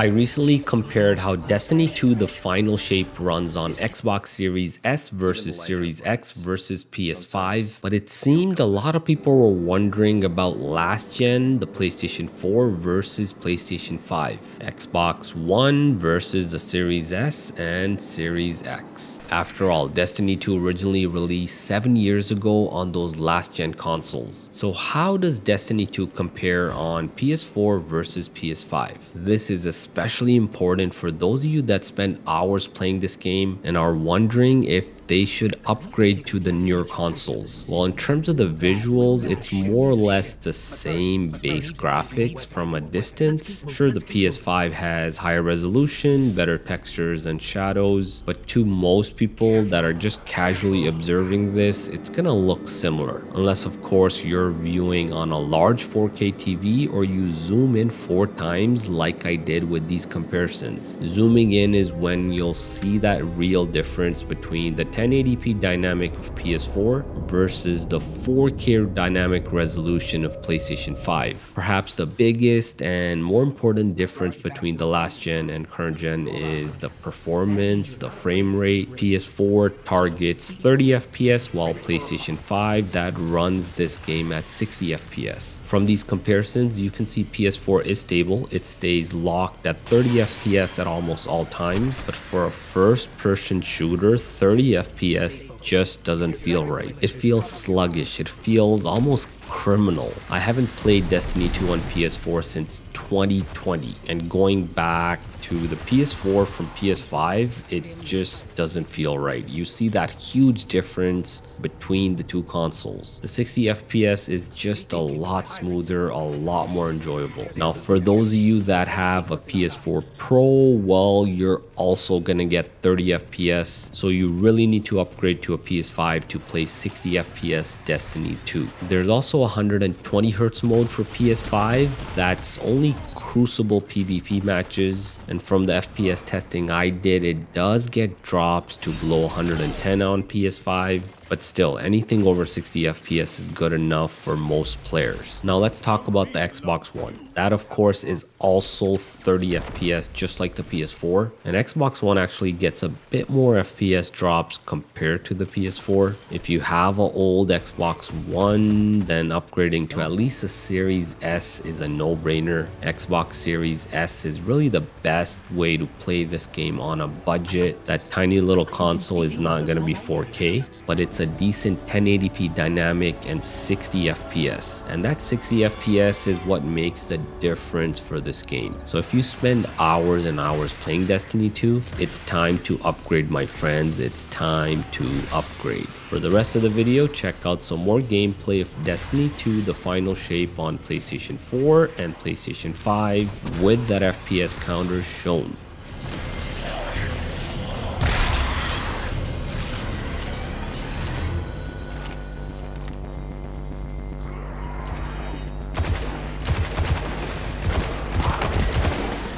I recently compared how Destiny 2 The Final Shape runs on Xbox Series S versus Series X versus PS5, but it seemed a lot of people were wondering about last gen, the PlayStation 4 versus PlayStation 5, Xbox One versus the Series S and Series X. After all, Destiny 2 originally released 7 years ago on those last gen consoles. So how does Destiny 2 compare on PS4 versus PS5? This is especially important for those of you that spend hours playing this game and are wondering if they should upgrade to the newer consoles. Well, in terms of the visuals, it's more or less the same base graphics from a distance. Sure, the PS5 has higher resolution, better textures and shadows, but to most people that are just casually observing this, it's gonna look similar. Unless, of course, you're viewing on a large 4K TV or you zoom in 4 times like I did with these comparisons. Zooming in is when you'll see that real difference between the 1080p dynamic of PS4 versus the 4K dynamic resolution of PlayStation 5. Perhaps the biggest and more important difference between the last gen and current gen is the performance, the frame rate. PS4 targets 30 FPS while PlayStation 5 that runs this game at 60 FPS. From these comparisons, you can see PS4 is stable. It stays locked at 30 FPS at almost all times, but for a first-person shooter, 30 FPS just doesn't feel right. It feels sluggish. It feels almost criminal. I haven't played Destiny 2 on PS4 since 2020, and going back to the PS4 from PS5, it just doesn't feel right. You see that huge difference between the two consoles. The 60 FPS is just a lot smoother, a lot more enjoyable. Now, for those of you that have a PS4 Pro, well, you're also gonna get 30 FPS, so you really need to upgrade to a PS5 to play 60 FPS Destiny 2. There's also 120 Hz mode for PS5 that's only crucible PvP matches, and from the FPS testing I did, it does get drops to below 110 on PS5, but still anything over 60 FPS is good enough for most players. Now let's talk about the Xbox One. That of course is also 30 FPS just like the PS4, and Xbox One actually gets a bit more FPS drops compared to the PS4. If you have an old Xbox One, then upgrading to at least a Series S is a no-brainer. Xbox Series S is really the best way to play this game on a budget. That tiny little console is not going to be 4K, but it's a decent 1080p dynamic and 60 FPS, and that 60 FPS is what makes the difference for this game. So if you spend hours and hours playing Destiny 2, it's time to upgrade, my friends. It's time to upgrade. For the rest of the video, check out some more gameplay of Destiny 2 The Final Shape on PlayStation 4 and PlayStation 5 with that FPS counter shown.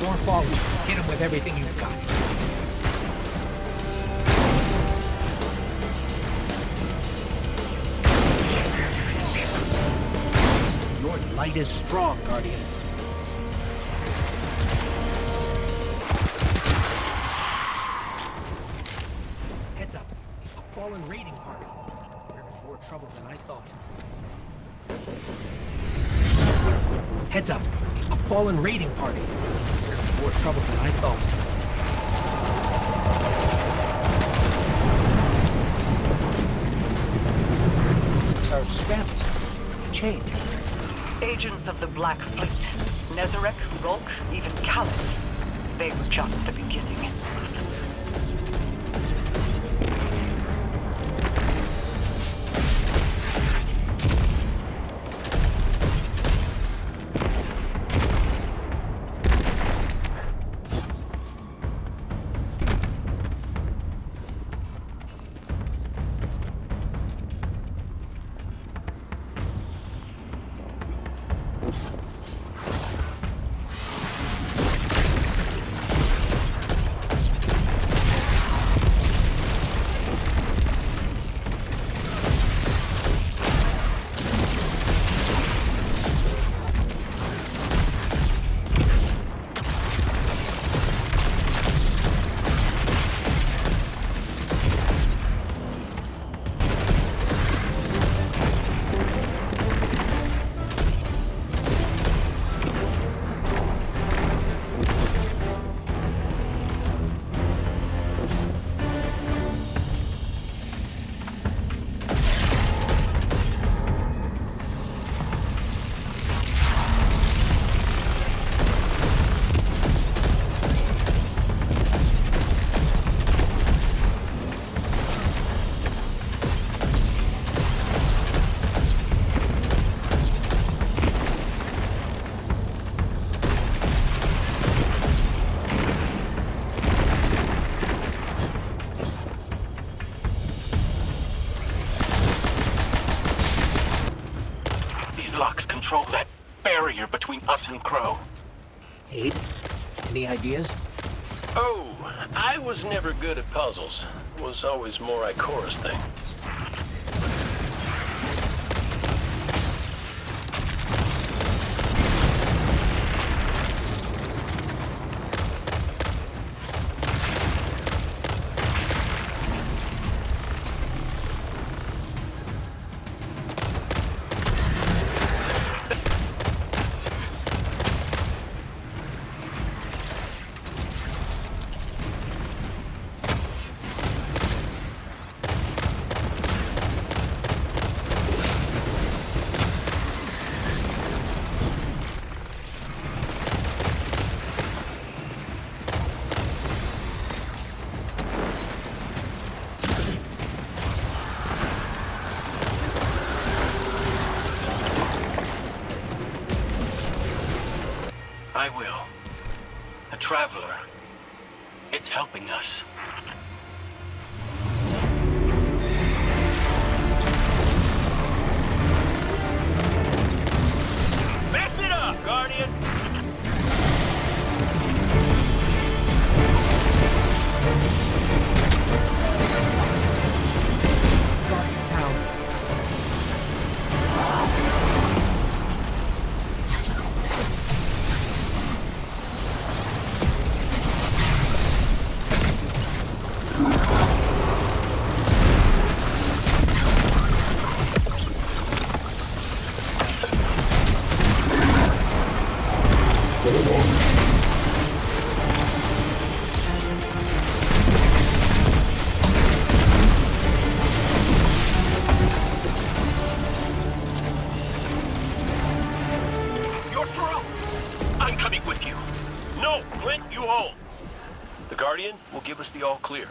Door forward. Hit him with everything you've got. Your light is strong, Guardian. Heads up. A fallen raiding party. We're in more trouble than I thought. Heads up. A fallen raiding party. We're in more trouble than I thought. Looks are scraps. Change. Agents of the Black Fleet. Nezarek, Rolk, even Callus. They were just the beginning. decent crow. Abe, any ideas? Oh, I was never good at puzzles. Was always more Ikora's thing. I will. A traveler. It's helping us. Mess it up, Guardian! Guardian down. You're through! I'm coming with you. No, Clint, you hold. The Guardian will give us the all clear.